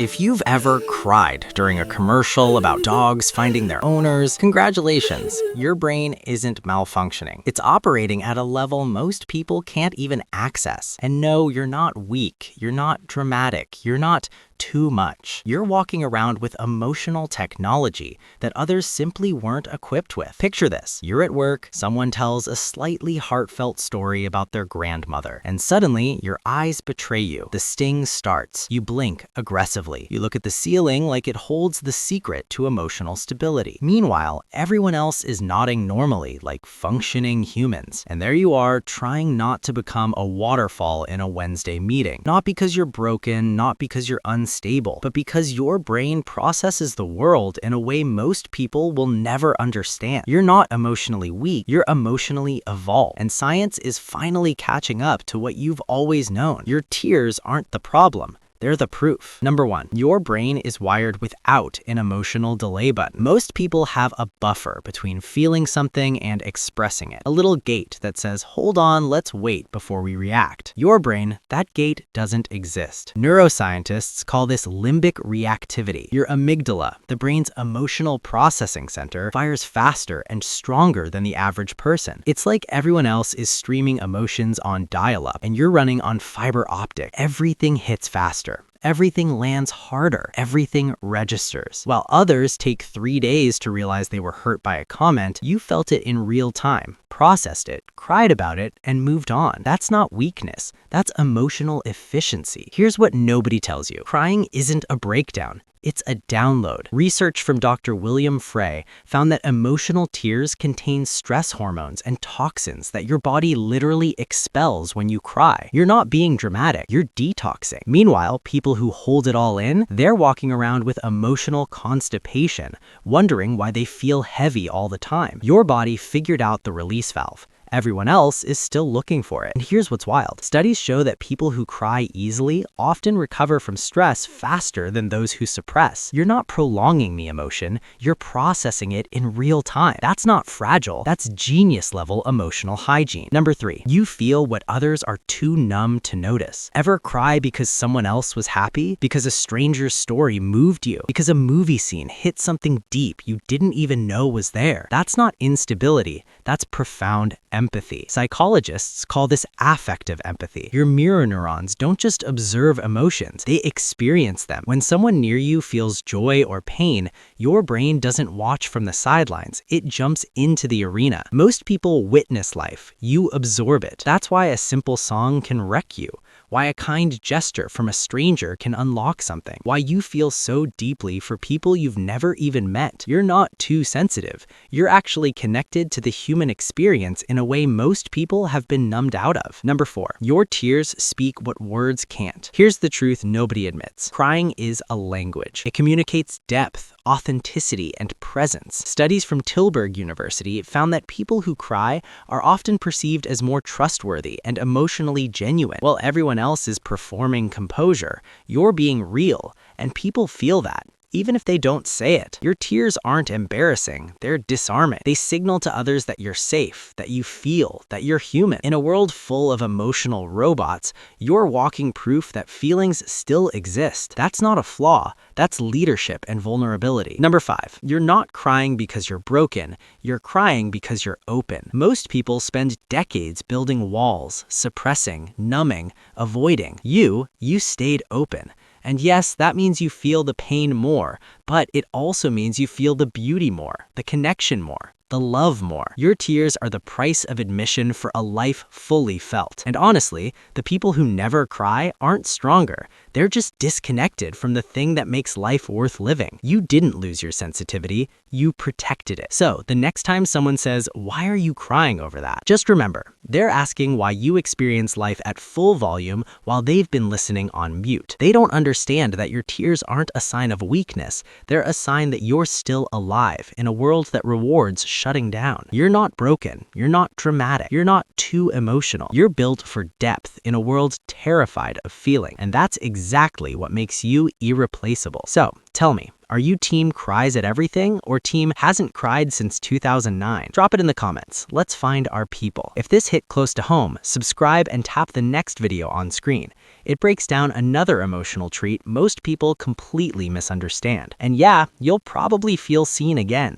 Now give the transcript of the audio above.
If you've ever cried during a commercial about dogs finding their owners, congratulations, your brain isn't malfunctioning. It's operating at a level most people can't even access. And no, you're not weak, you're not dramatic, you're not too much. You're walking around with emotional technology that others simply weren't equipped with. Picture this. You're at work, someone tells a slightly heartfelt story about their grandmother, and suddenly your eyes betray you. The sting starts. You blink aggressively. You look at the ceiling like it holds the secret to emotional stability. Meanwhile, everyone else is nodding normally, like functioning humans. And there you are, trying not to become a waterfall in a Wednesday meeting. Not because you're broken, not because you're unstable, but because your brain processes the world in a way most people will never understand. You're not emotionally weak, you're emotionally evolved. And science is finally catching up to what you've always known. Your tears aren't the problem. They're the proof. Number 1, your brain is wired without an emotional delay button. Most people have a buffer between feeling something and expressing it. A little gate that says, hold on, let's wait before we react. Your brain, that gate doesn't exist. Neuroscientists call this limbic reactivity. Your amygdala, the brain's emotional processing center, fires faster and stronger than the average person. It's like everyone else is streaming emotions on dial-up and you're running on fiber optic. Everything hits faster. Everything lands harder. Everything registers. While others take 3 days to realize they were hurt by a comment, you felt it in real time, processed it, cried about it, and moved on. That's not weakness. That's emotional efficiency. Here's what nobody tells you. Crying isn't a breakdown. It's a download. Research from Dr. William Frey found that emotional tears contain stress hormones and toxins that your body literally expels when you cry. You're not being dramatic, you're detoxing. Meanwhile, people who hold it all in, they're walking around with emotional constipation, wondering why they feel heavy all the time. Your body figured out the release valve. Everyone else is still looking for it. And here's what's wild. Studies show that people who cry easily often recover from stress faster than those who suppress. You're not prolonging the emotion, you're processing it in real time. That's not fragile, that's genius-level emotional hygiene. Number 3, you feel what others are too numb to notice. Ever cry because someone else was happy? Because a stranger's story moved you? Because a movie scene hit something deep you didn't even know was there? That's not instability, that's profound empathy. Psychologists call this affective empathy. Your mirror neurons don't just observe emotions, they experience them. When someone near you feels joy or pain, your brain doesn't watch from the sidelines, it jumps into the arena. Most people witness life, you absorb it. That's why a simple song can wreck you. Why a kind gesture from a stranger can unlock something. Why you feel so deeply for people you've never even met. You're not too sensitive. You're actually connected to the human experience in a way most people have been numbed out of. Number 4, your tears speak what words can't. Here's the truth nobody admits. Crying is a language. It communicates depth, authenticity, and presence. Studies from Tilburg University found that people who cry are often perceived as more trustworthy and emotionally genuine. While everyone else is performing composure, you're being real, and people feel that. Even if they don't say it. Your tears aren't embarrassing, they're disarming. They signal to others that you're safe, that you feel, that you're human. In a world full of emotional robots, you're walking proof that feelings still exist. That's not a flaw, that's leadership and vulnerability. Number 5, you're not crying because you're broken, you're crying because you're open. Most people spend decades building walls, suppressing, numbing, avoiding. You stayed open. And yes, that means you feel the pain more, but it also means you feel the beauty more, the connection more, the love more. Your tears are the price of admission for a life fully felt. And honestly, the people who never cry aren't stronger. They're just disconnected from the thing that makes life worth living. You didn't lose your sensitivity, you protected it. So the next time someone says, why are you crying over that? Just remember, they're asking why you experience life at full volume while they've been listening on mute. They don't understand that your tears aren't a sign of weakness. They're a sign that you're still alive in a world that rewards shutting down. You're not broken. You're not dramatic. You're not too emotional. You're built for depth in a world terrified of feeling. And that's exactly what makes you irreplaceable. So tell me, are you team cries at everything or team hasn't cried since 2009? Drop it in the comments. Let's find our people. If this hit close to home, subscribe and tap the next video on screen. It breaks down another emotional trait most people completely misunderstand. And yeah, you'll probably feel seen again.